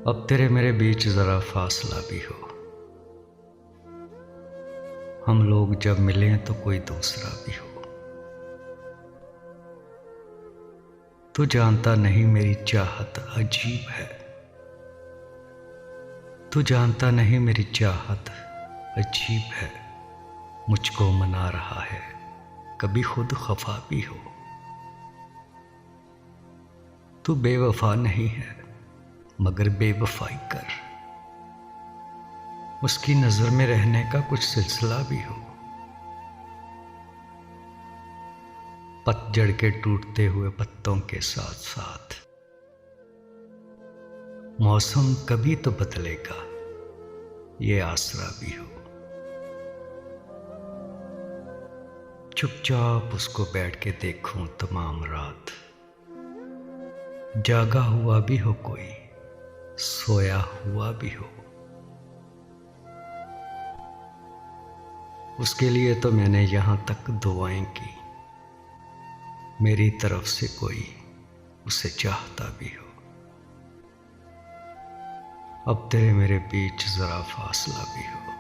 अब तेरे मेरे बीच जरा फासला भी हो। हम लोग जब मिलें तो कोई दूसरा भी हो। तू जानता नहीं मेरी चाहत अजीब है। तू जानता नहीं मेरी चाहत अजीब है। मुझको मना रहा है, कभी खुद खफा भी हो। तू बेवफा नहीं है मगर बेवफाई कर। उसकी नजर में रहने का कुछ सिलसिला भी हो। पतझड़ के टूटते हुए पत्तों के साथ साथ मौसम कभी तो बदलेगा, ये आसरा भी हो। चुपचाप उसको बैठ के देखूं तमाम रात। जागा हुआ भी हो कोई, सोया हुआ भी हो। उसके लिए तो मैंने यहां तक दुआएं की, मेरी तरफ से कोई उसे चाहता भी हो। अब तेरे मेरे बीच जरा फासला भी हो।